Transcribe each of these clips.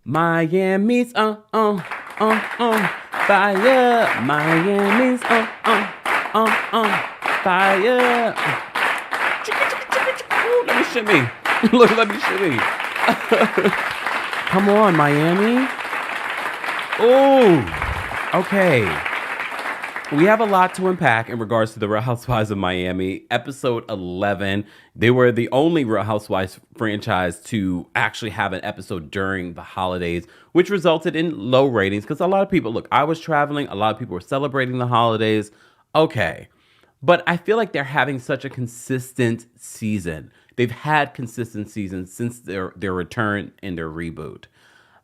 Miami's fire. Miami's fire. Ooh, let me shimmy. Look, let me shimmy. Come on, Miami. Oh, okay. We have a lot to unpack in regards to the Real Housewives of Miami. Episode 11. They were the only Real Housewives franchise to actually have an episode during the holidays, which resulted in low ratings because a lot of people, look, I was traveling. A lot of people were celebrating the holidays. Okay. But I feel like they're having such a consistent season. They've had consistent seasons since their return and their reboot.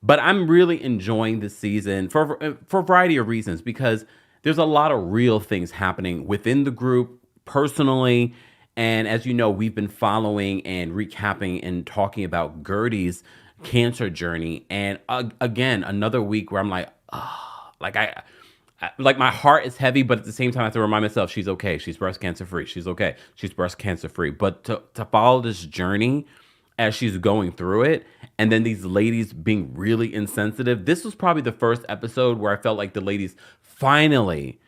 But I'm really enjoying this season for a variety of reasons because there's a lot of real things happening within the group personally. And as you know, we've been following and recapping and talking about Gertie's cancer journey. And again, another week where I'm like, oh, like my heart is heavy, but at the same time, I have to remind myself she's okay. She's breast cancer free. She's okay. She's breast cancer free. But to follow this journey as she's going through it, and then these ladies being really insensitive. This was probably the first episode where I felt like the ladies finally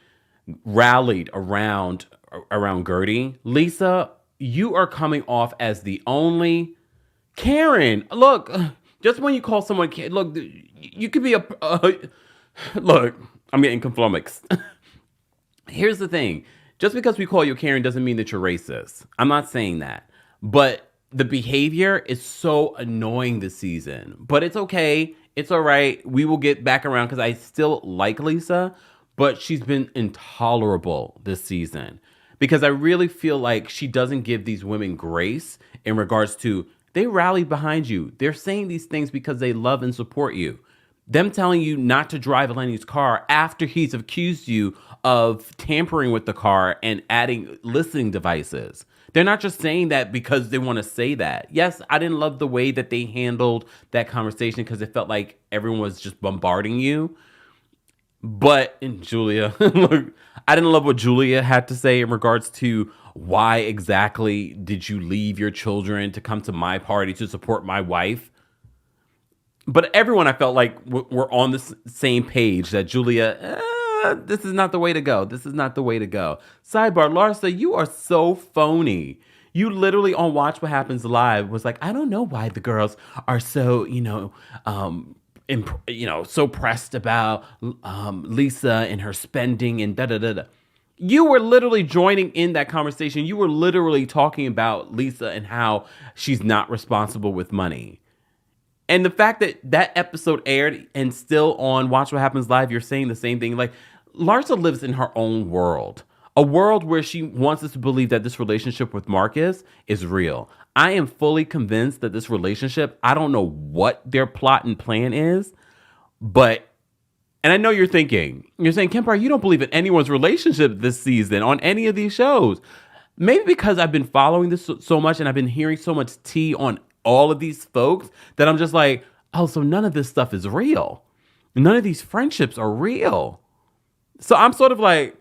rallied around Guerdy. Lisa, you are coming off as the only Karen. Look, just when you call someone Karen, look, you could be look, I'm getting flummoxed. Here's the thing. Just because we call you Karen doesn't mean that you're racist. I'm not saying that. But the behavior is so annoying this season. But it's okay. It's all right. We will get back around because I still like Lisa. But she's been intolerable this season. Because I really feel like she doesn't give these women grace in regards to, they rally behind you. They're saying these things because they love and support you. Them telling you not to drive Lenny's car after he's accused you of tampering with the car and adding listening devices. They're not just saying that because they want to say that. Yes, I didn't love the way that they handled that conversation because it felt like everyone was just bombarding you. But in Julia, look, I didn't love what Julia had to say in regards to why exactly did you leave your children to come to my party to support my wife? But everyone, I felt like we're on the same page that Julia, this is not the way to go. This is not the way to go. Sidebar, Larsa, you are so phony. You literally on Watch What Happens Live was like, I don't know why the girls are so, so pressed about Lisa and her spending and da-da-da-da. You were literally joining in that conversation. You were literally talking about Lisa and how she's not responsible with money. And the fact that that episode aired and still on Watch What Happens Live, you're saying the same thing. Like, Larsa lives in her own world. A world where she wants us to believe that this relationship with Marcus is real. I am fully convinced that this relationship, I don't know what their plot and plan is, but, and I know you're saying, Kempire, you don't believe in anyone's relationship this season on any of these shows. Maybe because I've been following this so much and I've been hearing so much tea on all of these folks that I'm just like, oh, so none of this stuff is real. None of these friendships are real. So I'm sort of like,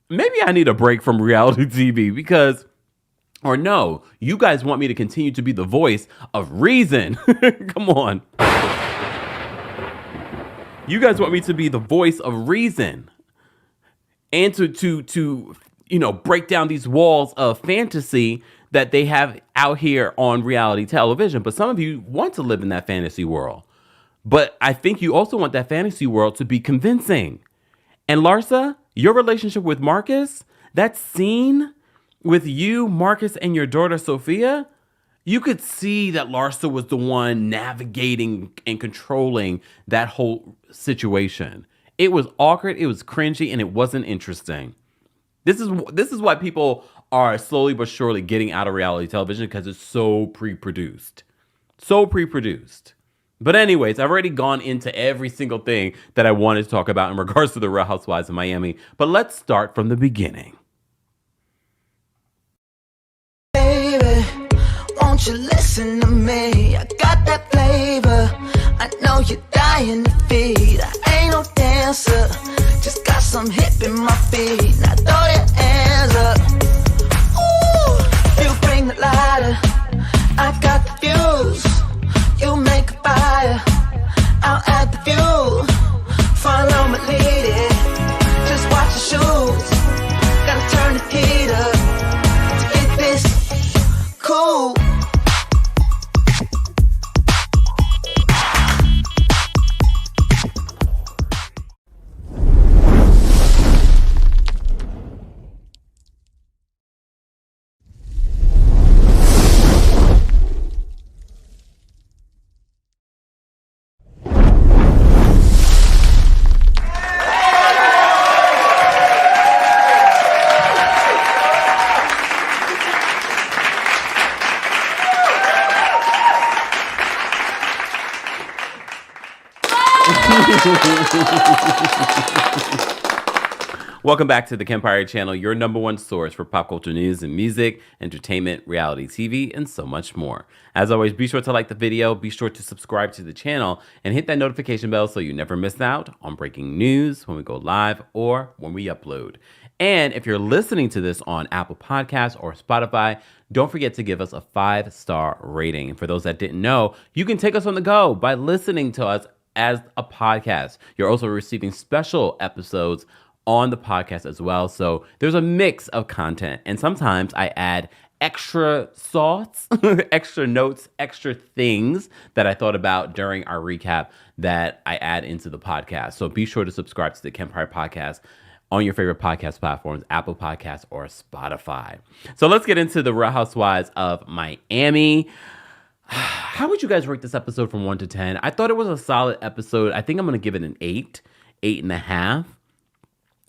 maybe I need a break from reality TV because, or no, you guys want me to continue to be the voice of reason. Come on. You guys want me to be the voice of reason and to break down these walls of fantasy that they have out here on reality television. But some of you want to live in that fantasy world. But I think you also want that fantasy world to be convincing. And Larsa, your relationship with Marcus, that scene with you, Marcus, and your daughter, Sophia, you could see that Larsa was the one navigating and controlling that whole situation. It was awkward, it was cringy, and it wasn't interesting. This is why people are slowly but surely getting out of reality television because it's so pre-produced. So pre-produced. But anyways, I've already gone into every single thing that I wanted to talk about in regards to the Real Housewives of Miami. But let's start from the beginning. Baby, won't you listen to me? I got that flavor. I know you're dying to feed. I ain't no dancer. Just got some hip in my feet. Now throw your hands up. Ooh, you bring the lighter. I got the fuse. You make a fire. Welcome back to the Kempire channel, your number one source for pop culture news and music, entertainment, reality TV, and so much more. As always, be sure to like the video, be sure to subscribe to the channel, and hit that notification bell so you never miss out on breaking news when we go live or when we upload. And if you're listening to this on Apple Podcasts or Spotify, don't forget to give us a 5-star rating. And for those that didn't know, you can take us on the go by listening to us as a podcast. You're also receiving special episodes on the podcast as well. So there's a mix of content. And sometimes I add extra sauce, extra notes, extra things that I thought about during our recap that I add into the podcast. So be sure to subscribe to the Kempire podcast on your favorite podcast platforms, Apple Podcasts or Spotify. So let's get into the Real Housewives of Miami. How would you guys rate this episode from 1 to 10? I thought it was a solid episode. I think I'm going to give it an 8.5.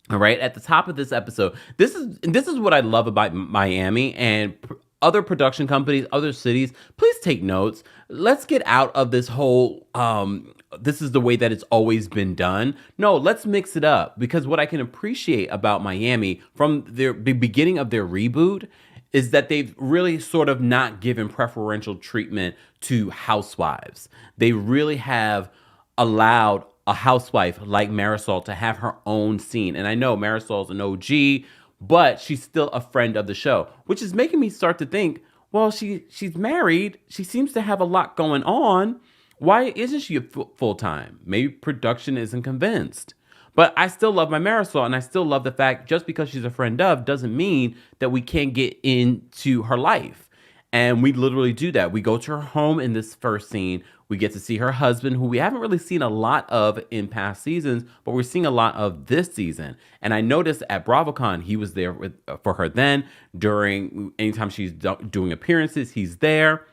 All right, at the top of this episode, this is what I love about Miami and other production companies, other cities. Please take notes. Let's get out of this whole, this is the way that it's always been done. No, let's mix it up, because what I can appreciate about Miami from the beginning of their reboot is that they've really sort of not given preferential treatment to housewives. They really have allowed a housewife like Marisol to have her own scene. And I know Marisol's an OG, but she's still a friend of the show, which is making me start to think, well, she's married. She seems to have a lot going on. Why isn't she full-time? Maybe production isn't convinced. But I still love my Marisol, and I still love the fact just because she's a friend of doesn't mean that we can't get into her life. And we literally do that. We go to her home in this first scene. We get to see her husband, who we haven't really seen a lot of in past seasons, but we're seeing a lot of this season. And I noticed at BravoCon, he was there for her then. During anytime she's doing appearances, he's there.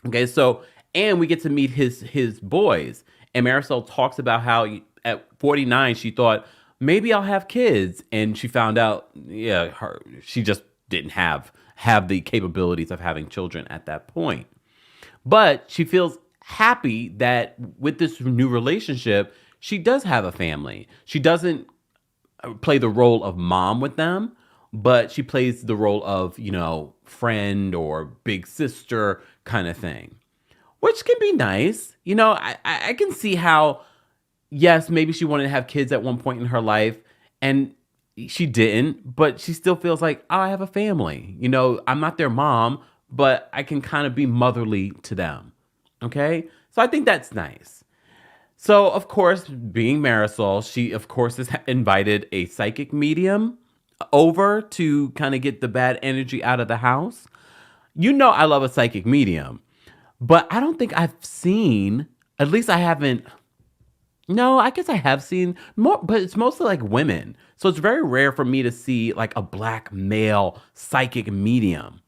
Okay, so, and we get to meet his boys. And Marisol talks about how at 49, she thought, maybe I'll have kids. And she found out, yeah, she just didn't have the capabilities of having children at that point. But she feels happy that with this new relationship, she does have a family. She doesn't play the role of mom with them, but she plays the role of, friend or big sister kind of thing, which can be nice. I can see how, yes, maybe she wanted to have kids at one point in her life, and she didn't, but she still feels like, oh, I have a family. I'm not their mom, but I can kind of be motherly to them. Okay? So I think that's nice. So, of course, being Marisol, she, of course, has invited a psychic medium over to kind of get the bad energy out of the house. I love a psychic medium, but I don't think I've seen, at least I haven't. No, I guess I have seen more, but it's mostly like women. So it's very rare for me to see like a black male psychic medium.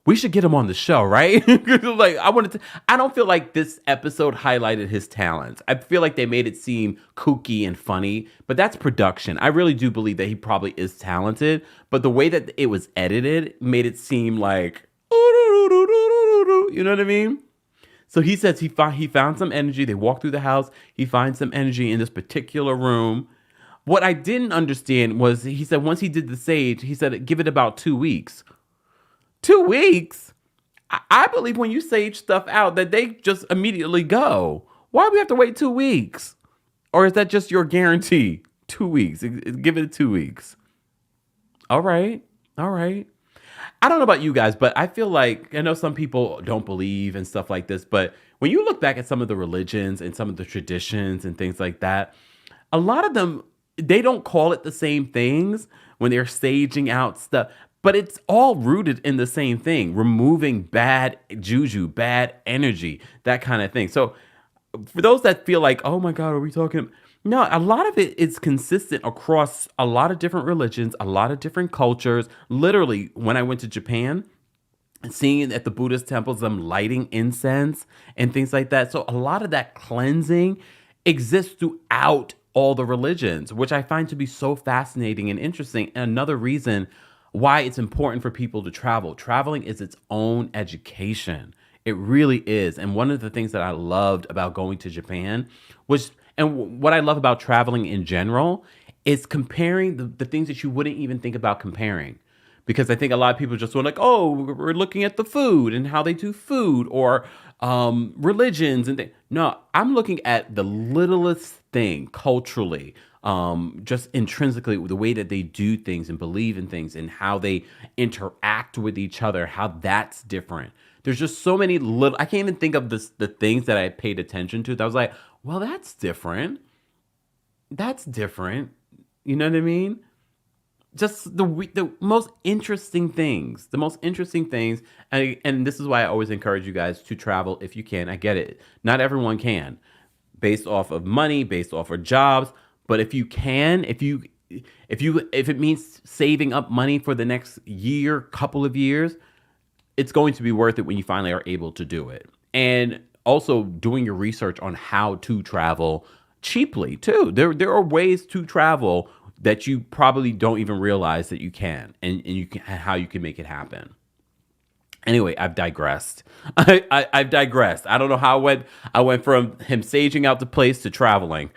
We should get him on the show, right? I don't feel like this episode highlighted his talents. I feel like they made it seem kooky and funny, but that's production. I really do believe that he probably is talented, but the way that it was edited made it seem like, you know what I mean? So he says he found some energy. They walk through the house. He finds some energy in this particular room. What I didn't understand was he said once he did the sage, he said give it about 2 weeks. 2 weeks? I believe when you sage stuff out that they just immediately go. Why do we have to wait 2 weeks? Or is that just your guarantee? 2 weeks. Give it 2 weeks. All right. I don't know about you guys, but I feel like, I know some people don't believe and stuff like this, but when you look back at some of the religions and some of the traditions and things like that, a lot of them, they don't call it the same things when they're staging out stuff, but it's all rooted in the same thing, removing bad juju, bad energy, that kind of thing. So for those that feel like, oh my God, are we talking? No, a lot of it is consistent across a lot of different religions, a lot of different cultures. Literally, when I went to Japan, seeing at the Buddhist temples, them lighting incense and things like that. So a lot of that cleansing exists throughout all the religions, which I find to be so fascinating and interesting. And another reason why it's important for people to travel. Traveling is its own education. It really is. And one of the things that I loved about going to Japan was, and what I love about traveling in general, is comparing the things that you wouldn't even think about comparing. Because I think a lot of people just were like, oh, we're looking at the food and how they do food, or religions and things. No, I'm looking at the littlest thing culturally, just intrinsically, the way that they do things and believe in things and how they interact with each other, how that's different. There's just so many little, I can't even think of the things that I paid attention to that I was like, well, that's different. That's different. You know what I mean? Just the most interesting things, and this is why I always encourage you guys to travel if you can. I get it, not everyone can, based off of money, based off of jobs, but if you can, if it means saving up money for the next year, couple of years, it's going to be worth it when you finally are able to do it. And also doing your research on how to travel cheaply too. There are ways to travel that you probably don't even realize that you can, and you can, how you can make it happen. Anyway, I've digressed. I've digressed. I don't know how I went from him saging out the place to traveling,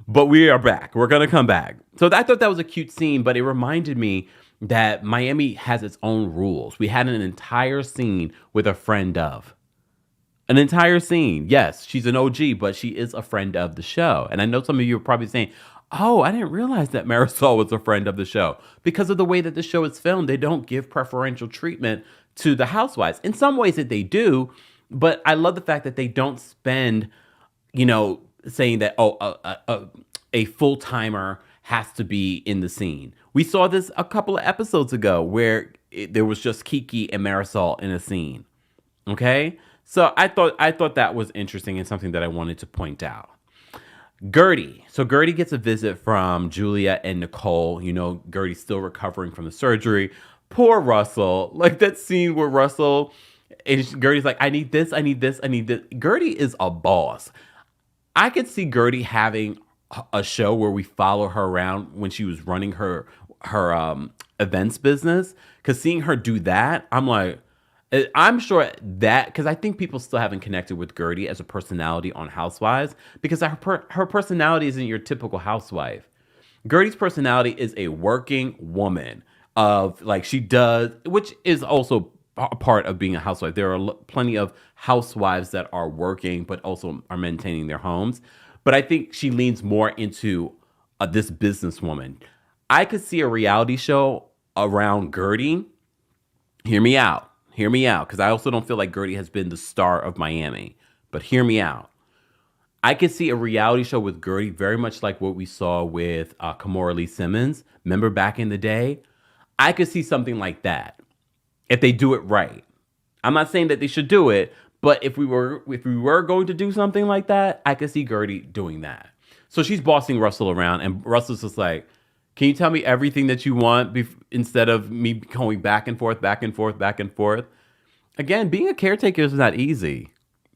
but we are back. We're gonna come back. So I thought that was a cute scene, but it reminded me that Miami has its own rules. We had an entire scene with a friend of. An entire scene. Yes, she's an OG, but she is a friend of the show. And I know some of you are probably saying, oh, I didn't realize that Marisol was a friend of the show. Because of the way that the show is filmed, they don't give preferential treatment to the housewives. In some ways that they do, but I love the fact that they don't spend, saying that, a full-timer has to be in the scene. We saw this a couple of episodes ago where there was just Kiki and Marisol in a scene. Okay? So I thought that was interesting and something that I wanted to point out. Gertie. So Gertie gets a visit from Julia and Nicole. Gertie's still recovering from the surgery. Poor Russell. Like that scene where Russell, and Gertie's like, I need this, I need this, I need this. Gertie is a boss. I could see Gertie having a show where we follow her around when she was running her events business. Because seeing her do that, I'm sure that, because I think people still haven't connected with Gertie as a personality on Housewives, because her personality isn't your typical housewife. Gertie's personality is a working woman of, like, she does, which is also a part of being a housewife. There are plenty of housewives that are working, but also are maintaining their homes. But I think she leans more into this businesswoman. I could see a reality show around Gertie. Hear me out, because I also don't feel like Gertie has been the star of Miami. But hear me out. I could see a reality show with Gertie very much like what we saw with Kamora Lee Simmons. Remember back in the day? I could see something like that if they do it right. I'm not saying that they should do it, but if we were going to do something like that, I could see Gertie doing that. So she's bossing Russell around, and Russell's just like, can you tell me everything that you want instead of me going back and forth, back and forth, back and forth? Again, being a caretaker is not easy.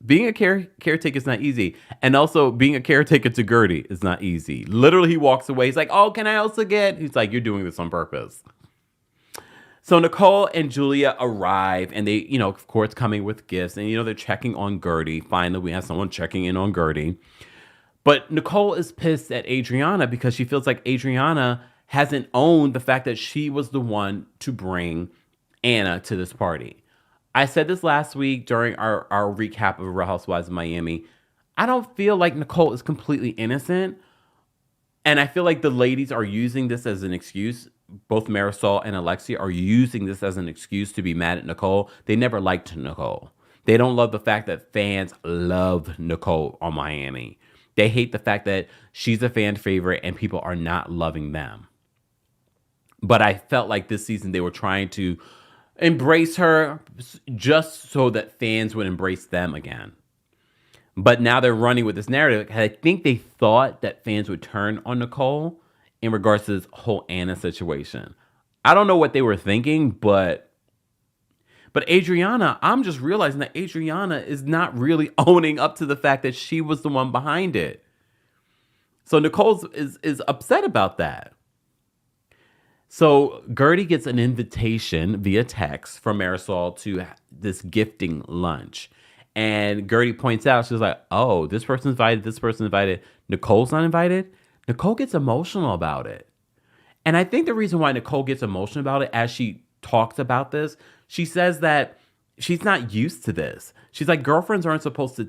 Being a caretaker is not easy. And also being a caretaker to Gertie is not easy. Literally, he walks away. He's like, oh, can I also get? He's like, you're doing this on purpose. So Nicole and Julia arrive, and they, of course, coming with gifts. And, they're checking on Gertie. Finally, we have someone checking in on Gertie. But Nicole is pissed at Adriana because she feels like Adriana hasn't owned the fact that she was the one to bring Anna to this party. I said this last week during our recap of Real Housewives of Miami. I don't feel like Nicole is completely innocent. And I feel like the ladies are using this as an excuse. Both Marysol and Alexia are using this as an excuse to be mad at Nicole. They never liked Nicole. They don't love the fact that fans love Nicole on Miami. They hate the fact that she's a fan favorite and people are not loving them. But I felt like this season they were trying to embrace her just so that fans would embrace them again. But now they're running with this narrative. I think they thought that fans would turn on Nicole in regards to this whole Anna situation. I don't know what they were thinking, but Adriana, I'm just realizing that Adriana is not really owning up to the fact that she was the one behind it. So Nicole is upset about that. So Gertie gets an invitation via text from Marisol to this gifting lunch. And Gertie points out, she's like, oh, this person's invited, this person's invited. Nicole's not invited? Nicole gets emotional about it. And I think the reason why Nicole gets emotional about it as she talks about this, she says that she's not used to this. She's like, girlfriends aren't supposed to,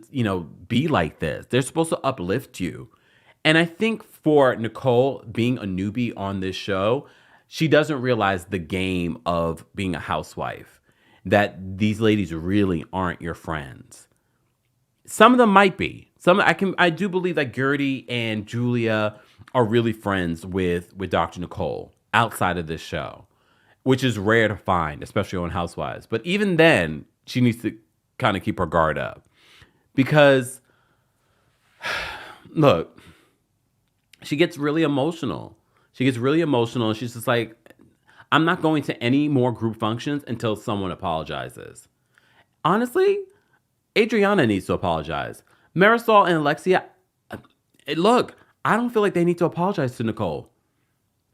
be like this. They're supposed to uplift you. And I think for Nicole being a newbie on this show, she doesn't realize the game of being a housewife, that these ladies really aren't your friends. Some of them might be. I do believe that Gertie and Julia are really friends with Dr. Nicole outside of this show, which is rare to find, especially on Housewives. But even then, she needs to kind of keep her guard up. Because, look, she gets really emotional. And she's just like, I'm not going to any more group functions until someone apologizes. Honestly, Adriana needs to apologize. Marisol and Alexia, look, I don't feel like they need to apologize to Nicole.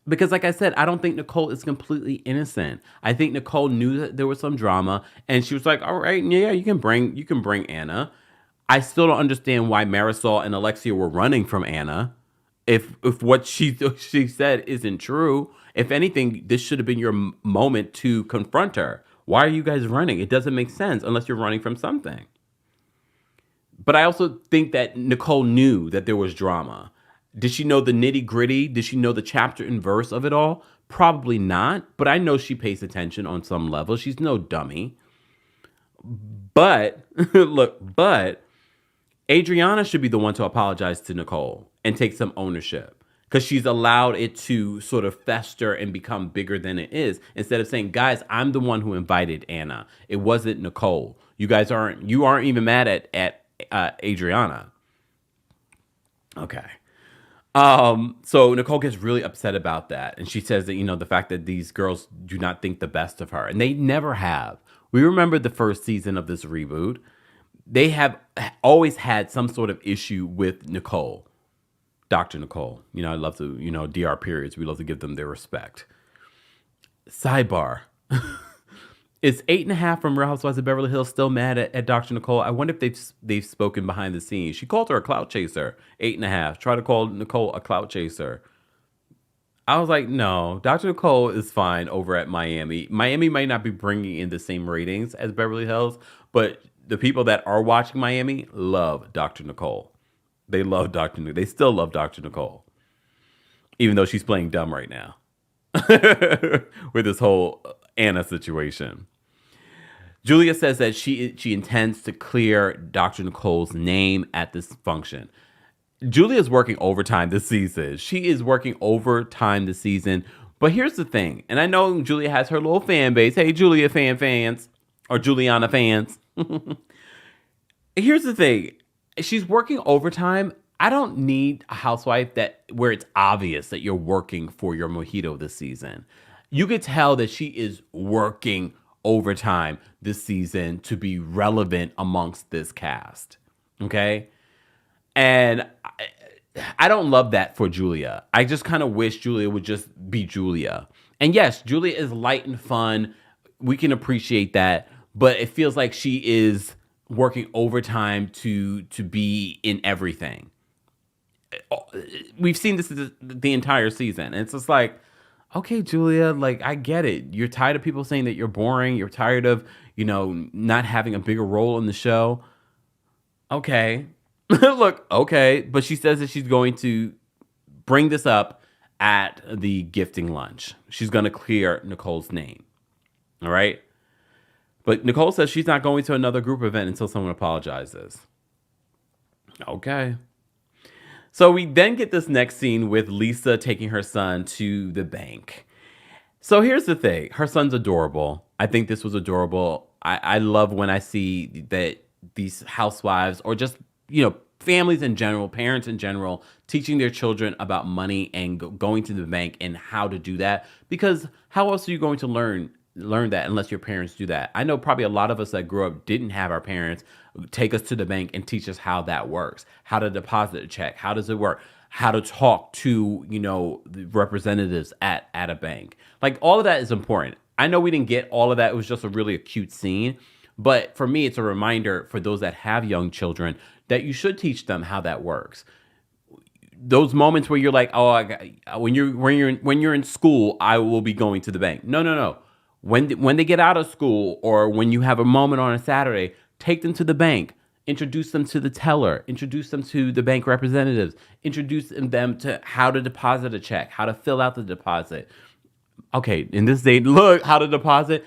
Because like I said, I don't think Nicole is completely innocent. I think Nicole knew that there was some drama and she was like, all right, yeah, you can bring Anna. I still don't understand why Marisol and Alexia were running from Anna. If what she said isn't true, if anything, this should have been your moment to confront her. Why are you guys running? It doesn't make sense unless you're running from something. But I also think that Nicole knew that there was drama. Did she know the nitty gritty? Did she know the chapter and verse of it all? Probably not, but I know she pays attention on some level. She's no dummy. But, but Adriana should be the one to apologize to Nicole and take some ownership, because she's allowed it to sort of fester and become bigger than it is. Instead of saying, guys, I'm the one who invited Anna. It wasn't Nicole. You aren't even mad at Adriana. Okay. So Nicole gets really upset about that. And she says that, the fact that these girls do not think the best of her. And they never have. We remember the first season of this reboot. They have always had some sort of issue with Nicole. Dr. Nicole. I love to, DR periods. We love to give them their respect. Sidebar. Is 8.5 from Real Housewives of Beverly Hills still mad at Dr. Nicole? I wonder if they've spoken behind the scenes. She called her a clout chaser. 8.5. Try to call Nicole a clout chaser. I was like, no, Dr. Nicole is fine over at Miami. Miami might not be bringing in the same ratings as Beverly Hills, but the people that are watching Miami love Dr. Nicole. They love Dr. Nicole. They still love Dr. Nicole, even though she's playing dumb right now with this whole Anna situation. Julia says that she intends to clear Dr. Nicole's name at this function. Julia is working overtime this season. She is working overtime this season. But here's the thing, and I know Julia has her little fan base. Hey, Julia fans, or Juliana fans. Here's the thing. She's working overtime. I don't need a housewife where it's obvious that you're working for your mojito this season. You could tell that she is working overtime this season to be relevant amongst this cast. Okay? And I don't love that for Julia. I just kind of wish Julia would just be Julia. And yes, Julia is light and fun. We can appreciate that. But it feels like she is working overtime to be in everything. We've seen this the entire season. And it's just like, okay, Julia, like, I get it. You're tired of people saying that you're boring. You're tired of, not having a bigger role in the show. Okay. Look, okay. But she says that she's going to bring this up at the gifting lunch. She's going to clear Nicole's name. All right. But Nicole says she's not going to another group event until someone apologizes. Okay. So we then get this next scene with Lisa taking her son to the bank. So here's the thing. Her son's adorable. I think this was adorable. I love when I see that these housewives, or just, families in general, parents in general, teaching their children about money and going to the bank and how to do that. Because how else are you going to learn that unless your parents do that? I know probably a lot of us that grew up didn't have our parents take us to the bank and teach us how that works, how to deposit a check, how does it work, how to talk to, the representatives at a bank. Like, all of that is important. I know we didn't get all of that. It was just a really cute scene. But for me, it's a reminder for those that have young children that you should teach them how that works. Those moments where you're like, oh, when you're in school, I will be going to the bank. No, no, no. When they get out of school, or when you have a moment on a Saturday, take them to the bank. Introduce them to the teller. Introduce them to the bank representatives. Introduce them to how to deposit a check, how to fill out the deposit. Okay, in this day, look, how to deposit.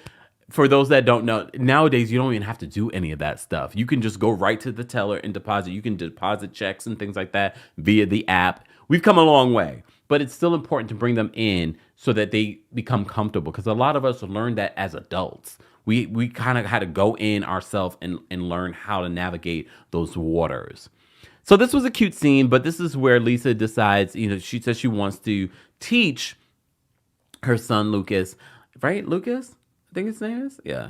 For those that don't know, nowadays you don't even have to do any of that stuff. You can just go right to the teller and deposit. You can deposit checks and things like that via the app. We've come a long way, but it's still important to bring them in so that they become comfortable, because a lot of us learned that as adults. We kind of had to go in ourselves and learn how to navigate those waters. So this was a cute scene, but this is where Lisa decides, she says she wants to teach her son Lucas, right? Lucas? I think his name is, yeah.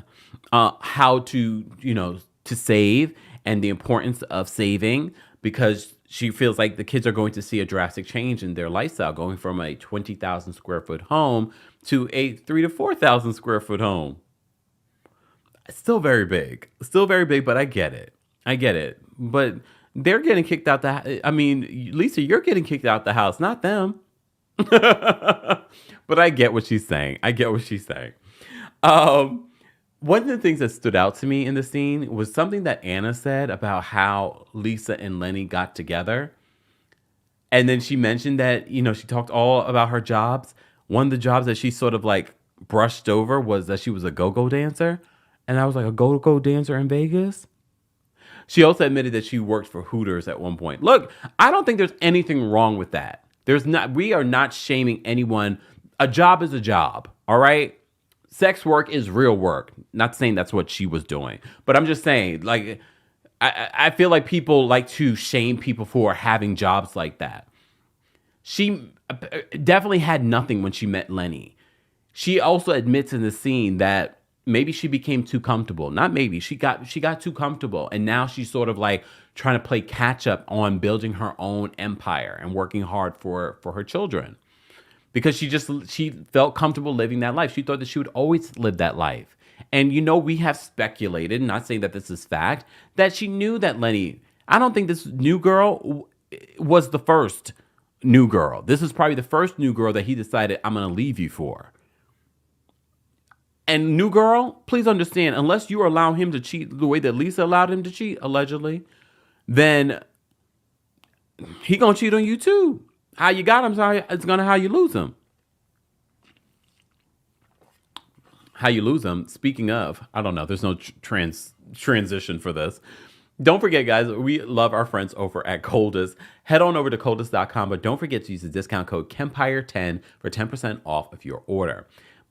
How to, to save, and the importance of saving, because she feels like the kids are going to see a drastic change in their lifestyle, going from a 20,000 square foot home to a 3,000 to 4,000 square foot home. Still very big, but I get it. But they're getting kicked out Lisa, you're getting kicked out the house, not them. But I get what she's saying. One of the things that stood out to me in the scene was something that Anna said about how Lisa and Lenny got together. And then she mentioned that, she talked all about her jobs. One of the jobs that she sort of like brushed over was that she was a go-go dancer. And I was like, a go-go dancer in Vegas? She also admitted that she worked for Hooters at one point. Look, I don't think there's anything wrong with that. We are not shaming anyone. A job is a job, all right? Sex work is real work. Not saying that's what she was doing, but I'm just saying, like, I feel like people like to shame people for having jobs like that. She definitely had nothing when she met Lenny. She also admits in the scene that maybe she became too comfortable. Not maybe, she got too comfortable, and now she's sort of like trying to play catch up on building her own empire and working hard for her children. Because she felt comfortable living that life. She thought that she would always live that life. And we have speculated, not saying that this is fact, that she knew that Lenny, I don't think this new girl was the first new girl. This is probably the first new girl that he decided, I'm going to leave you for. And new girl, please understand, unless you allow him to cheat the way that Lisa allowed him to cheat, allegedly, then he going to cheat on you too. How you got him, it's going to how you lose him. How you lose him, speaking of, I don't know, there's no transition for this. Don't forget, guys, we love our friends over at Coldest. Head on over to coldest.com, but don't forget to use the discount code KEMPIRE10 for 10% off of your order.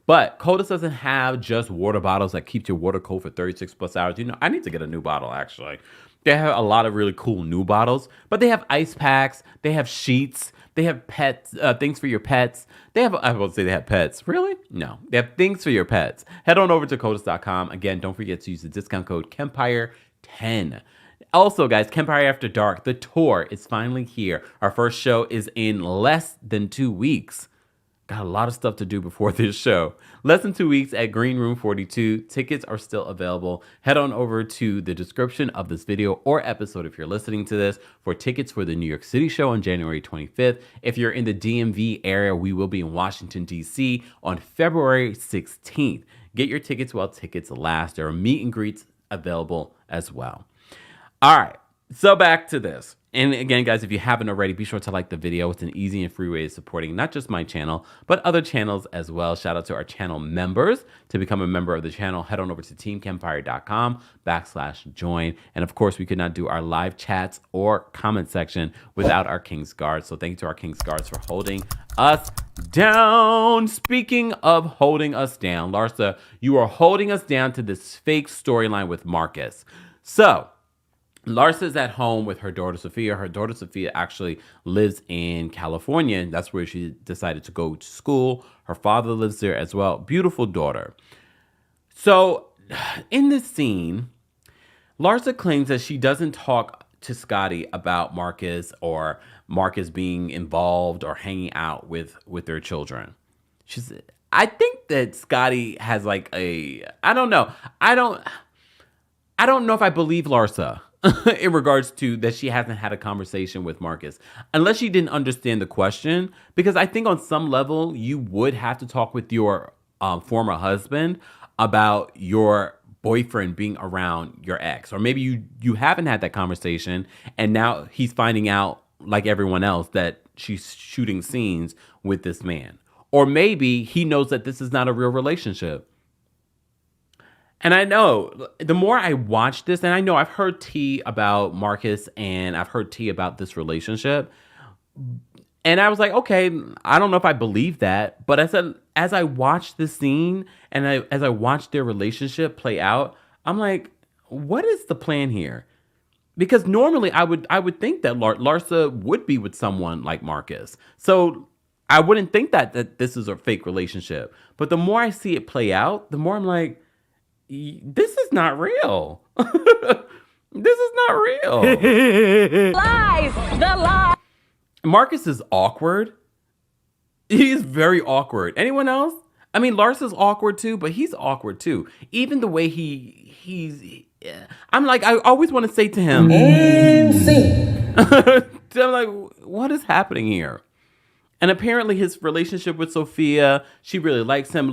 But Coldest doesn't have just water bottles that keep your water cold for 36 plus hours. I need to get a new bottle, actually. They have a lot of really cool new bottles, but they have ice packs, they have sheets, they have pets, things for your pets. I won't say they have pets. Really? No. They have things for your pets. Head on over to Coldest.com. Again, don't forget to use the discount code KEMPIRE10. Also, guys, Kempire After Dark, the tour is finally here. Our first show is in less than 2 weeks. Got a lot of stuff to do before this show. Less than 2 weeks at Green Room 42. Tickets are still available. Head on over to the description of this video or episode if you're listening to this for tickets for the New York City show on January 25th. If you're in the DMV area, we will be in Washington, D.C. on February 16th. Get your tickets while tickets last. There are meet and greets available as well. All right, so back to this. And again, guys, if you haven't already, be sure to like the video. It's an easy and free way of supporting not just my channel, but other channels as well. Shout out to our channel members. To become a member of the channel, head on over to TeamKempire.com/join. And of course, we could not do our live chats or comment section without our King's Guards. So thank you to our King's Guards for holding us down. Speaking of holding us down, Larsa, you are holding us down to this fake storyline with Marcus. So Larsa's at home with her daughter, Sophia. Her daughter, Sophia, actually lives in California. That's where she decided to go to school. Her father lives there as well. Beautiful daughter. So in this scene, Larsa claims that she doesn't talk to Scotty about Marcus or Marcus being involved or hanging out with their children. She's I think that Scotty has like I don't know. I don't know if I believe Larsa in regards to that she hasn't had a conversation with Marcus. Unless she didn't understand the question. Because I think on some level, you would have to talk with your former husband about your boyfriend being around your ex. Or maybe you haven't had that conversation and now he's finding out, like everyone else, that she's shooting scenes with this man. Or maybe he knows that this is not a real relationship. And I know the more I watch this, and I know I've heard tea about Marcus and I've heard tea about this relationship. And I was like, okay, I don't know if I believe that. But as I watched this scene and as I watched their relationship play out, I'm like, what is the plan here? Because normally I would think that Larsa would be with someone like Marcus. So I wouldn't think that this is a fake relationship. But the more I see it play out, the more I'm like, this is not real. This is not real. Lies! The lie! Marcus is awkward. He's very awkward. Anyone else? I mean, Larsa's awkward too, but he's awkward too. Even the way he's... I'm like, I always want to say to him... I'm like, what is happening here? And apparently his relationship with Sophia, she really likes him.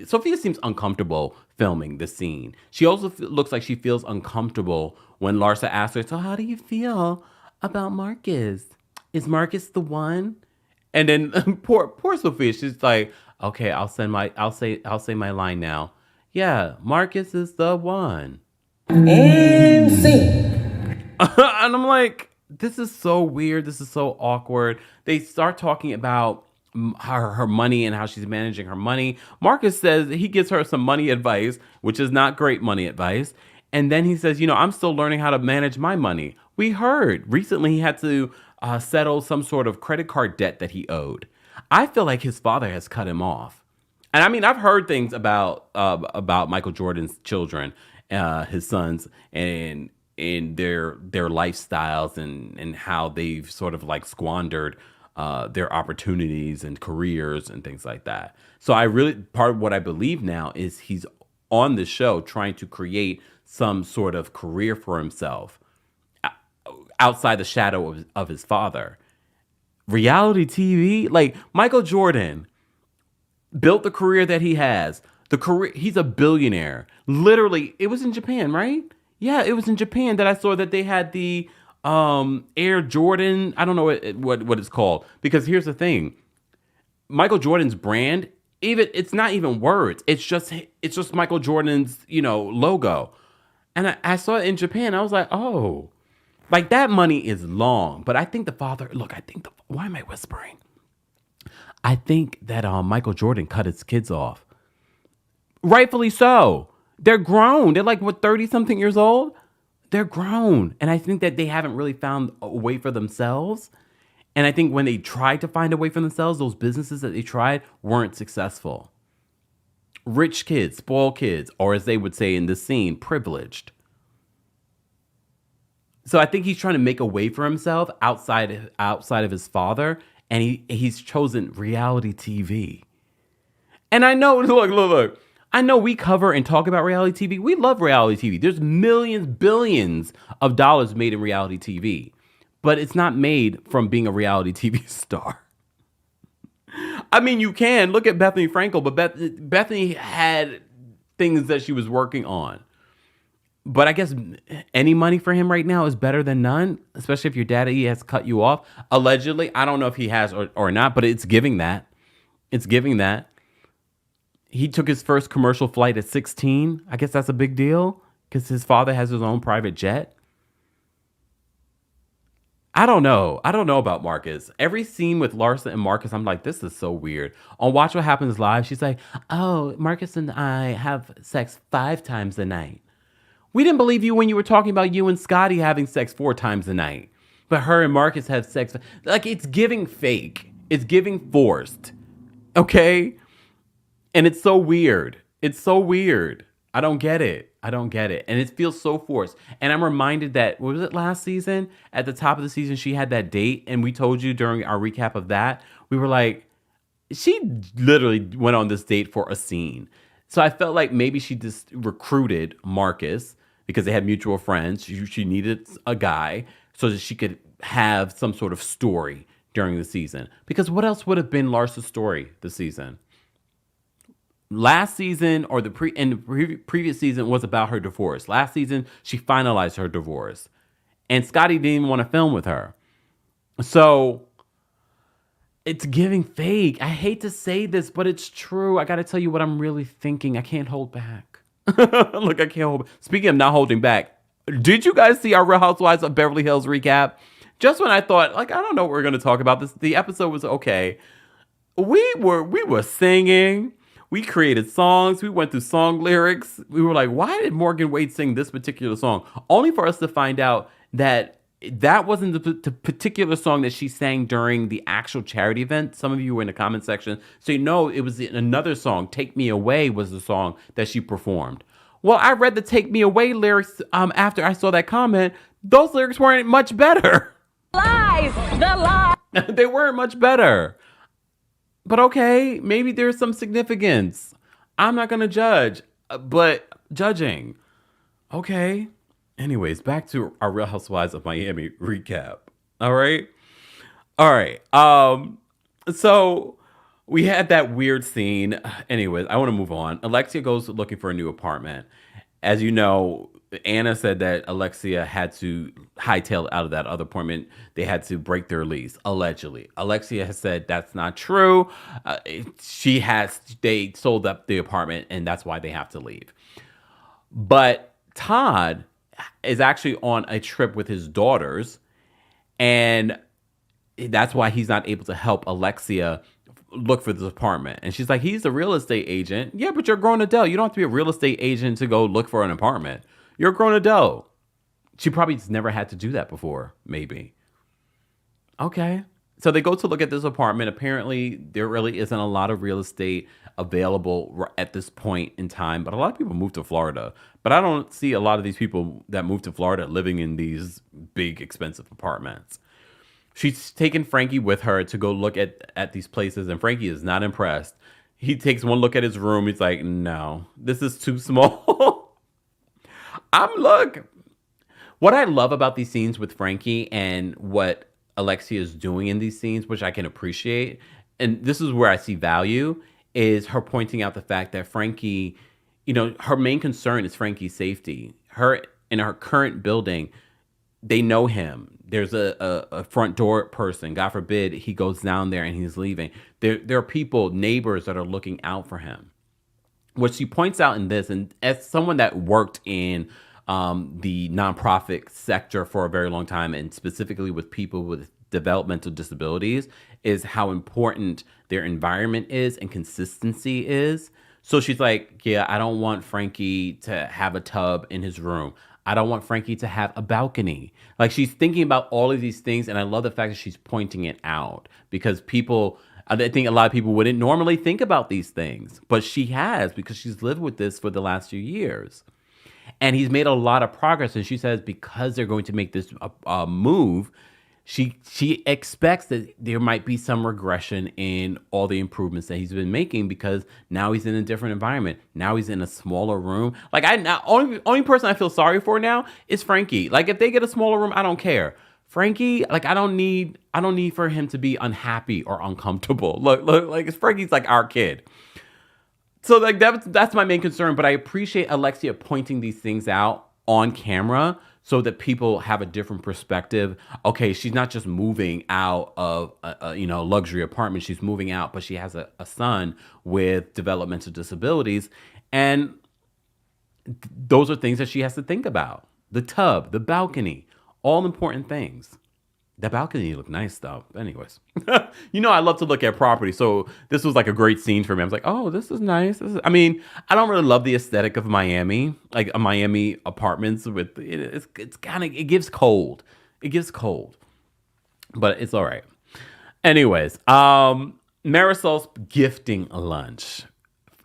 Sophia seems uncomfortable filming the scene. She also looks like she feels uncomfortable when Larsa asks her, so how do you feel about Marcus? Is Marcus the one? And then poor Sophia, she's like, okay, I'll say my line now. Yeah, Marcus is the one. And I'm like, this is so weird. This is so awkward. They start talking about her money and how she's managing her money. Marcus says he gives her some money advice, which is not great money advice. And then he says, I'm still learning how to manage my money. We heard recently he had to settle some sort of credit card debt that he owed. I feel like his father has cut him off. And I mean, I've heard things about Michael Jordan's children, his sons, and in their lifestyles and how they've sort of like squandered their opportunities and careers and things like that. So part of what I believe now is he's on the show trying to create some sort of career for himself outside the shadow of his father. Reality TV, like Michael Jordan built the career that he has. He's a billionaire. Literally, it was in Japan, right? Yeah, it was in Japan that I saw that they had the Air Jordan. I don't know what it's called, because here's the thing. Michael Jordan's brand, it's not even words. It's just Michael Jordan's, logo. And I saw it in Japan. I was like, oh, like that money is long. But I think why am I whispering? I think that Michael Jordan cut his kids off. Rightfully so. They're grown. They're like, 30-something years old? They're grown. And I think that they haven't really found a way for themselves. And I think when they tried to find a way for themselves, those businesses that they tried weren't successful. Rich kids, spoiled kids, or as they would say in this scene, privileged. So I think he's trying to make a way for himself outside of his father. And he's chosen reality TV. And I know, look. I know we cover and talk about reality TV. We love reality TV. There's millions, billions of dollars made in reality TV. But it's not made from being a reality TV star. I mean, you can. Look at Bethany Frankel, but Bethany had things that she was working on. But I guess any money for him right now is better than none, especially if your daddy has cut you off. Allegedly, I don't know if he has or not, but it's giving that. It's giving that. He took his first commercial flight at 16. I guess that's a big deal because his father has his own private jet. I don't know. I don't know about Marcus. Every scene with Larsa and Marcus, I'm like, this is so weird. On Watch What Happens Live, she's like, oh, Marcus and I have sex 5 times a night. We didn't believe you when you were talking about you and Scotty having sex 4 times a night. But her and Marcus have sex. Like, it's giving fake. It's giving forced. Okay? And it's so weird. It's so weird. I don't get it. I don't get it. And it feels so forced. And I'm reminded that, what was it, last season? At the top of the season, she had that date. And we told you during our recap of that, we were like, she literally went on this date for a scene. So I felt like maybe she just recruited Marcus because they had mutual friends. She needed a guy so that she could have some sort of story during the season. Because what else would have been Larsa's story this season? Last season or the previous season was about her divorce. Last season, she finalized her divorce. And Scotty didn't even want to film with her. So it's giving fake. I hate to say this, but it's true. I got to tell you what I'm really thinking. I can't hold back. Look, I can't hold back. Speaking of not holding back, did you guys see our Real Housewives of Beverly Hills recap? Just when I thought, like, I don't know what we're going to talk about this. The episode was okay. We were singing. We created songs. We went through song lyrics. We were like, why did Morgan Wade sing this particular song? Only for us to find out that that wasn't the particular song that she sang during the actual charity event. Some of you were in the comment section. So you know it was another song. Take Me Away was the song that she performed. Well, I read the Take Me Away lyrics after I saw that comment. Those lyrics weren't much better. Lies! The lie! They weren't much better. But okay, maybe there's some significance. I'm not going to judge, but judging. Okay. Anyways, back to our Real Housewives of Miami recap. All right. So we had that weird scene. Anyways, I want to move on. Alexia goes looking for a new apartment. As you know, Anna said that Alexia had to hightail out of that other apartment. They had to break their lease, allegedly. Alexia has said that's not true. They sold up the apartment, and that's why they have to leave. But Todd is actually on a trip with his daughters, and that's why he's not able to help Alexia look for this apartment. And she's like, he's a real estate agent. Yeah, but you're a grown adult. You don't have to be a real estate agent to go look for an apartment. You're a grown adult. She probably just never had to do that before, maybe. Okay. So they go to look at this apartment. Apparently, there really isn't a lot of real estate available at this point in time. But a lot of people move to Florida. But I don't see a lot of these people that move to Florida living in these big, expensive apartments. She's taken Frankie with her to go look at these places. And Frankie is not impressed. He takes one look at his room. He's like, no, this is too small. What I love about these scenes with Frankie and what Alexia is doing in these scenes, which I can appreciate, and this is where I see value, is her pointing out the fact that Frankie, her main concern is Frankie's safety. In her current building, they know him. There's a front door person. God forbid he goes down there and he's leaving. There are people, neighbors that are looking out for him. What she points out in this, and as someone that worked in the nonprofit sector for a very long time, and specifically with people with developmental disabilities, is how important their environment is and consistency is. So she's like, yeah, I don't want Frankie to have a tub in his room. I don't want Frankie to have a balcony. Like, she's thinking about all of these things, and I love the fact that she's pointing it out, because I think a lot of people wouldn't normally think about these things, but she has, because she's lived with this for the last few years. And he's made a lot of progress, and she says because they're going to make this move, she expects that there might be some regression in all the improvements that he's been making, because now he's in a different environment. Now he's in a smaller room. Like, only person I feel sorry for now is Frankie. Like, if they get a smaller room, I don't care. Frankie, like, I don't need for him to be unhappy or uncomfortable. Look, like, Frankie's like our kid. So, like, that's my main concern. But I appreciate Alexia pointing these things out on camera so that people have a different perspective. Okay, she's not just moving out of a luxury apartment. She's moving out, but she has a son with developmental disabilities. And those are things that she has to think about. The tub, the balcony, all important things. That balcony looked nice, though. Anyways, I love to look at property. So this was like a great scene for me. I was like, oh, this is nice. I don't really love the aesthetic of Miami, like a Miami apartments with it's kind of, it gives cold. It gives cold, but it's all right. Anyways, Marisol's gifting lunch.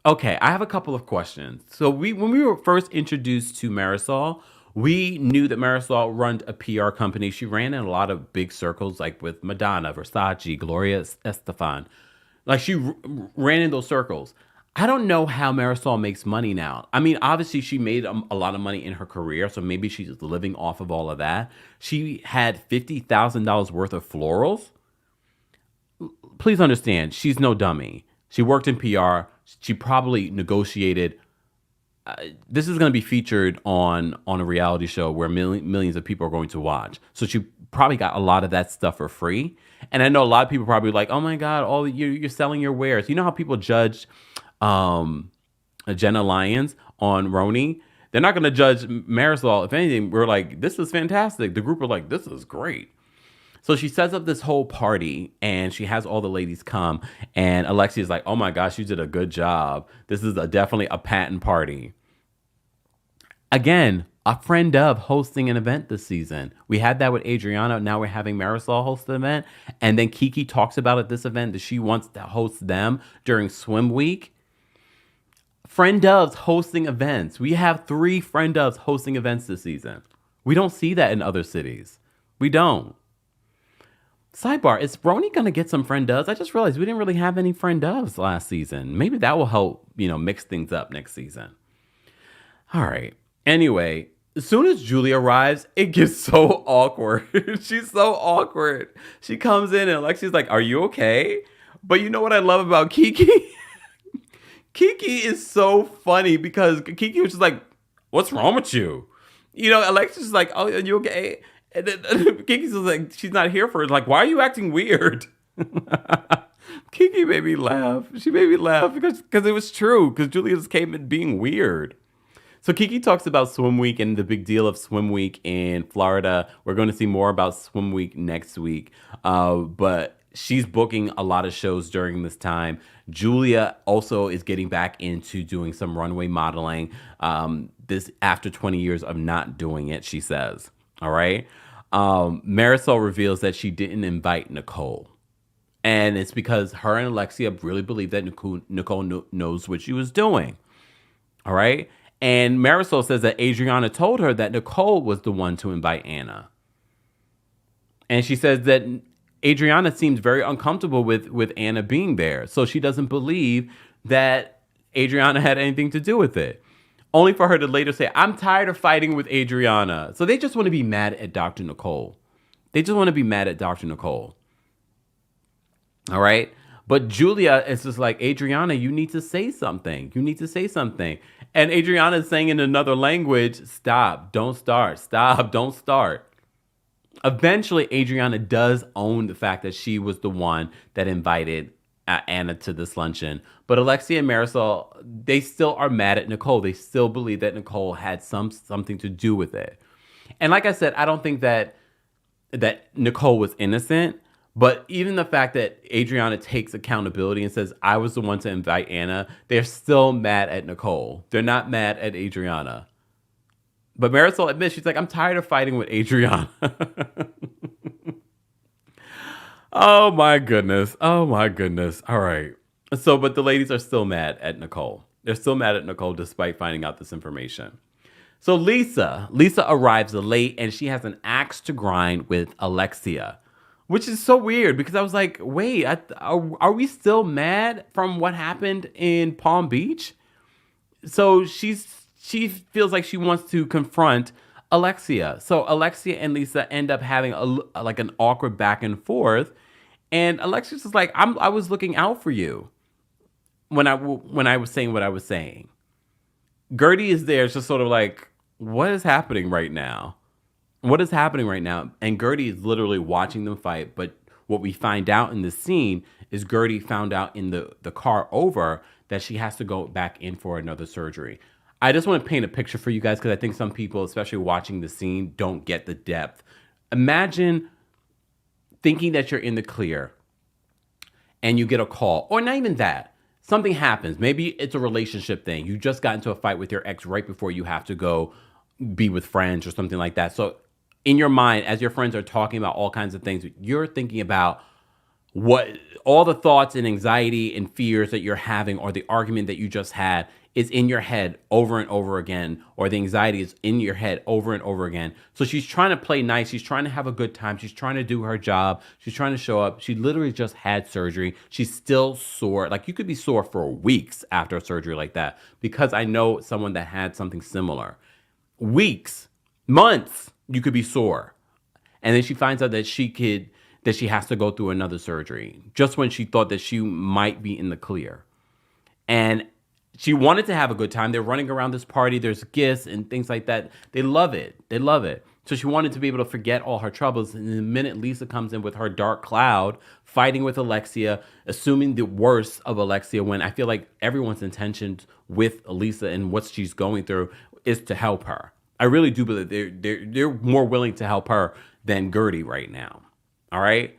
Okay, I have a couple of questions. So when we were first introduced to Marisol, we knew that Marisol run a PR company. She ran in a lot of big circles, like with Madonna, Versace, Gloria Estefan. Like ran in those circles. I don't know how Marisol makes money now. I mean, obviously she made a lot of money in her career, so maybe she's living off of all of that. She had $50,000 worth of florals. Please understand, she's no dummy. She worked in PR. She probably negotiated. This is going to be featured on a reality show where millions of people are going to watch. So she probably got a lot of that stuff for free. And I know a lot of people probably like, oh my God, you're selling your wares. You know how people judge Jenna Lyons on Roni? They're not going to judge Marisol. If anything, we're like, this is fantastic. The group are like, this is great. So she sets up this whole party and she has all the ladies come. And Alexia's like, oh my gosh, you did a good job. This is definitely a patent party. Again, a friend of hosting an event this season. We had that with Adriana. Now we're having Marisol host the event. And then Kiki talks about at this event that she wants to host them during swim week. Friend ofs hosting events. We have 3 friend ofs hosting events this season. We don't see that in other cities. We don't. Sidebar, is Roni going to get some friend ofs? I just realized we didn't really have any friend ofs last season. Maybe that will help, mix things up next season. All right. Anyway, as soon as Julie arrives, it gets so awkward. She's so awkward. She comes in and Alexia's like, are you okay? But you know what I love about Kiki? Kiki is so funny because Kiki was just like, what's wrong with you? Alexia's like, oh, are you okay? And then Kiki's like, she's not here for it. Like, why are you acting weird? Kiki made me laugh. She made me laugh because it was true. Because Julia just came in being weird. So Kiki talks about Swim Week and the big deal of Swim Week in Florida. We're going to see more about Swim Week next week. But she's booking a lot of shows during this time. Julia also is getting back into doing some runway modeling. This after 20 years of not doing it, she says. All right. Marisol reveals that she didn't invite Nicole. And it's because her and Alexia really believe that Nicole knows what she was doing. All right. And Marisol says that Adriana told her that Nicole was the one to invite Anna. And she says that Adriana seems very uncomfortable with Anna being there. So she doesn't believe that Adriana had anything to do with it. Only for her to later say, I'm tired of fighting with Adriana. So they just want to be mad at Dr. Nicole. They just want to be mad at Dr. Nicole. All right. But Julia is just like, Adriana, you need to say something. You need to say something. And Adriana is saying in another language, stop, don't start, stop, don't start. Eventually, Adriana does own the fact that she was the one that invited Anna to this luncheon. But Alexia and Marisol, they still are mad at Nicole. They still believe that Nicole had something to do with it. And like I said, I don't think that Nicole was innocent. But even the fact that Adriana takes accountability and says, I was the one to invite Anna, they're still mad at Nicole. They're not mad at Adriana. But Marisol admits, she's like, I'm tired of fighting with Adriana. Oh my goodness. Oh my goodness. All right. So, but the ladies are still mad at Nicole. They're still mad at Nicole despite finding out this information. So Lisa arrives late and she has an axe to grind with Alexia. Which is so weird because I was like, wait, are we still mad from what happened in Palm Beach? So she feels like she wants to confront Alexia. So Alexia and Lisa end up having like an awkward back and forth. And Alexia's just like, I was looking out for you when I was saying what I was saying. Gertie is there just sort of like, what is happening right now? What is happening right now? And Gertie is literally watching them fight. But what we find out in this scene is Gertie found out in the car over that she has to go back in for another surgery. I just want to paint a picture for you guys because I think some people, especially watching the scene, don't get the depth. Imagine thinking that you're in the clear and you get a call, or not even that. Something happens. Maybe it's a relationship thing. You just got into a fight with your ex right before you have to go be with friends or something like that. So in your mind, as your friends are talking about all kinds of things, you're thinking about, what all the thoughts and anxiety and fears that you're having, or the argument that you just had, is in your head over and over again, or the anxiety is in your head over and over again. So she's trying to play nice. She's trying to have a good time. She's trying to do her job. She's trying to show up. She literally just had surgery. She's still sore. Like, you could be sore for weeks after a surgery like that, because I know someone that had something similar. Weeks, months, you could be sore. And then she finds out that she has to go through another surgery just when she thought that she might be in the clear. And she wanted to have a good time. They're running around this party. There's gifts and things like that. They love it. They love it. So she wanted to be able to forget all her troubles. And the minute Lisa comes in with her dark cloud, fighting with Alexia, assuming the worst of Alexia, when I feel like everyone's intentions with Lisa and what she's going through is to help her. I really do believe they're more willing to help her than Gertie right now. All right?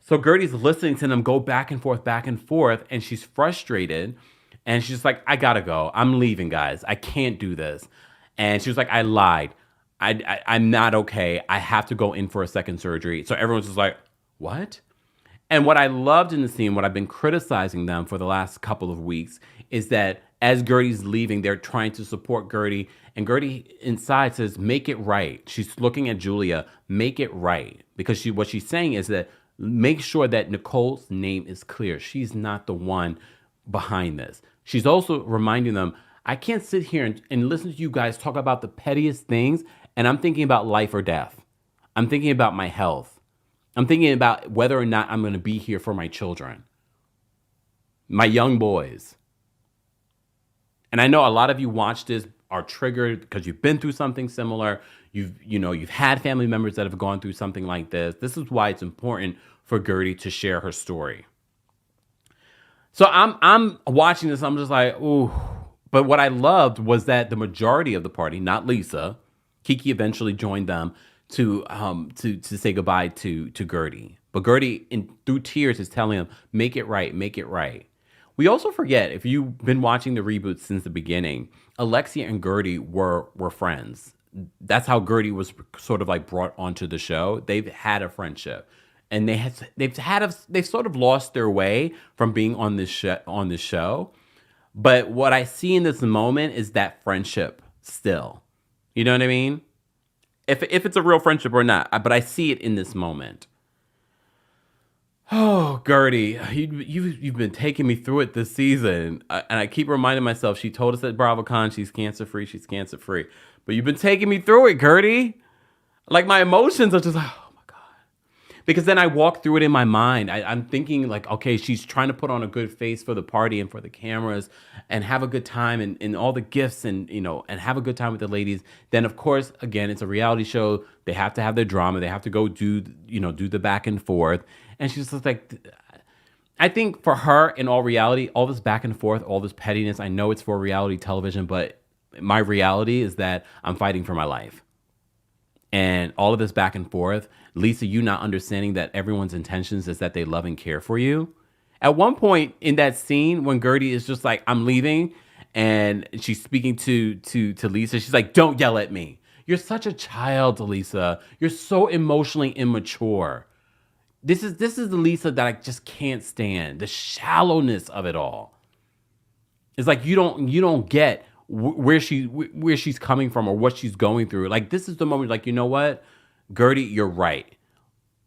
So Gertie's listening to them go back and forth, and she's frustrated. And she's like, I gotta go. I'm leaving, guys. I can't do this. And she was like, I lied. I'm not okay. I have to go in for a second surgery. So everyone's just like, what? And what I loved in the scene, what I've been criticizing them for the last couple of weeks, is that as Gertie's leaving, they're trying to support Gertie. And Gertie inside says, make it right. She's looking at Julia, make it right. Because what she's saying is that make sure that Nicole's name is clear. She's not the one behind this. She's also reminding them, I can't sit here and listen to you guys talk about the pettiest things, and I'm thinking about life or death. I'm thinking about my health. I'm thinking about whether or not I'm going to be here for my children, my young boys. And I know a lot of you watch this are triggered because you've been through something similar. You've had family members that have gone through something like this. This is why it's important for Gertie to share her story. So I'm watching this. I'm just like, ooh. But what I loved was that the majority of the party, not Lisa, Kiki eventually joined them to say goodbye to Gertie. But Gertie, through tears, is telling them, make it right, make it right. We also forget, if you've been watching the reboot since the beginning, Alexia and Gertie were friends. That's how Gertie was sort of like brought onto the show. They've had a friendship. And they've sort of lost their way from being on this show. But what I see in this moment is that friendship still. You know what I mean? If it's a real friendship or not, but I see it in this moment. Oh, Gertie, you've been taking me through it this season. And I keep reminding myself, she told us at BravoCon she's cancer-free, But you've been taking me through it, Gertie. Like, my emotions are just like, because then I walk through it in my mind. I'm thinking like, okay, she's trying to put on a good face for the party and for the cameras and have a good time and all the gifts and have a good time with the ladies. Then, of course, again, it's a reality show. They have to have their drama. They have to go do the back and forth. And she's just like, I think for her, in all reality, all this back and forth, all this pettiness, I know it's for reality television, but my reality is that I'm fighting for my life. And all of this back and forth, Lisa, you not understanding that everyone's intentions is that they love and care for you. At one point in that scene, when Gertie is just like, I'm leaving, and she's speaking to Lisa, she's like, don't yell at me. You're such a child, Lisa. You're so emotionally immature. This is the Lisa that I just can't stand. The shallowness of it all. It's like you don't get where she's coming from or what she's going through. Like, this is the moment, like, you know what, Gertie, you're right.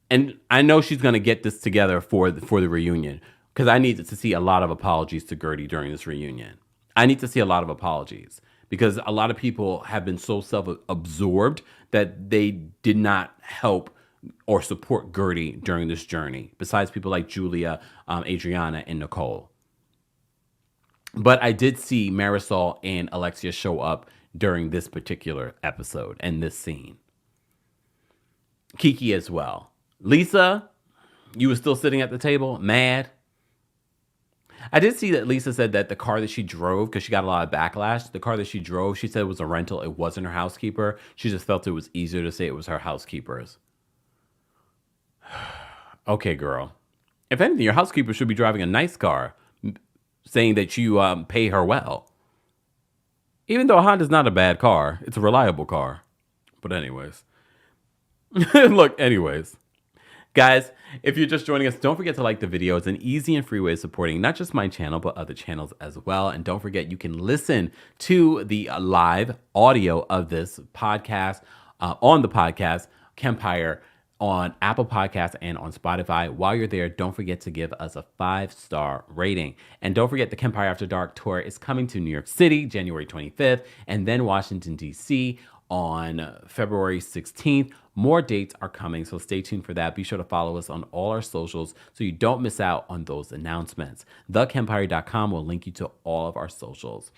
And I know she's going to get this together for the reunion, because I need to see a lot of apologies to Gertie during this reunion. I need to see a lot of apologies, because a lot of people have been so self-absorbed that they did not help or support Gertie during this journey, besides people like Julia, Adriana, and Nicole. But I did see Marisol and Alexia show up during this particular episode and this scene. Kiki as well. Lisa, you were still sitting at the table, mad. I did see that Lisa said that the car that she drove, because she got a lot of backlash, the car that she drove, she said it was a rental. It wasn't her housekeeper. She just felt it was easier to say it was her housekeeper's. Okay, girl. If anything, your housekeeper should be driving a nice car, saying that you pay her well. Even though a Honda's not a bad car, it's a reliable car. But anyways. Look, anyways. Guys, if you're just joining us, don't forget to like the video. It's an easy and free way of supporting not just my channel, but other channels as well. And don't forget, you can listen to the live audio of this podcast on the podcast, Kempire, on Apple Podcasts and on Spotify. While you're there, don't forget to give us a 5-star rating. And don't forget, the Kempire After Dark tour is coming to New York City, January 25th, and then Washington, D.C. on February 16th. More dates are coming, so stay tuned for that. Be sure to follow us on all our socials so you don't miss out on those announcements. TheKempire.com will link you to all of our socials.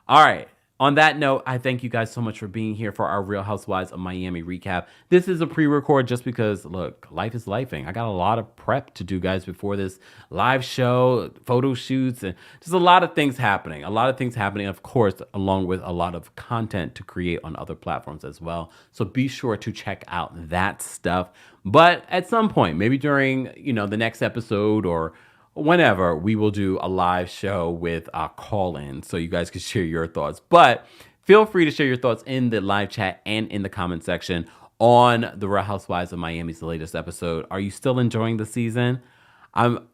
All right. On that note, I thank you guys so much for being here for our Real Housewives of Miami recap. This is a pre-record just because, look, life is lifing. I got a lot of prep to do, guys, before this live show, photo shoots, and just a lot of things happening. Of course, along with a lot of content to create on other platforms as well. So be sure to check out that stuff. But at some point, maybe during, the next episode or whenever, we will do a live show with a call-in so you guys can share your thoughts. But feel free to share your thoughts in the live chat and in the comment section on the Real Housewives of Miami's latest episode. Are you still enjoying the season? I'm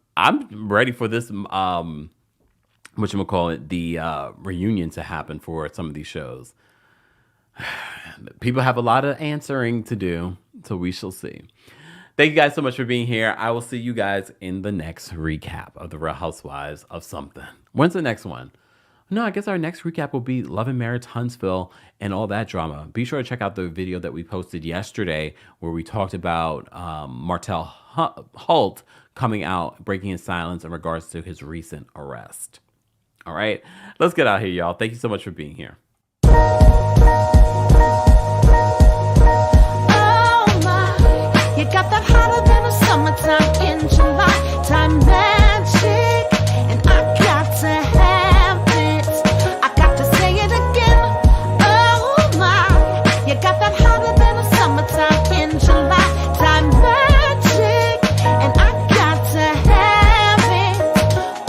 ready for this the reunion to happen for some of these shows. People have a lot of answering to do, so we shall see. Thank you guys so much for being here. I will see you guys in the next recap of the Real Housewives of something. When's the next one? No, I guess our next recap will be Love and Marriage Huntsville and all that drama. Be sure to check out the video that we posted yesterday where we talked about Martell Holt coming out, breaking his silence in regards to his recent arrest. All right, let's get out here, y'all. Thank you so much for being here. You got that hotter than a summertime in July. Time magic, and I got to have it. I got to say it again. Oh my, you got that hotter than a summertime in July. Time magic, and I got to have it.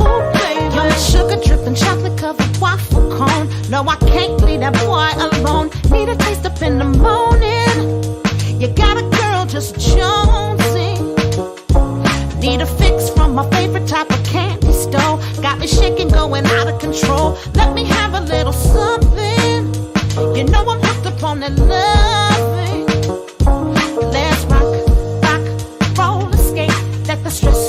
Ooh, baby, you're my sugar dripping, chocolate covered waffle cone. No, I can't leave that boy alone. Need a taste up in the morning. You got a girl just jonesing. Need a fix from my favorite type of candy store. Got me shaking, going out of control. Let me have a little something. You know I'm hooked up on that loving. Let's rock, roll, escape. Let the stress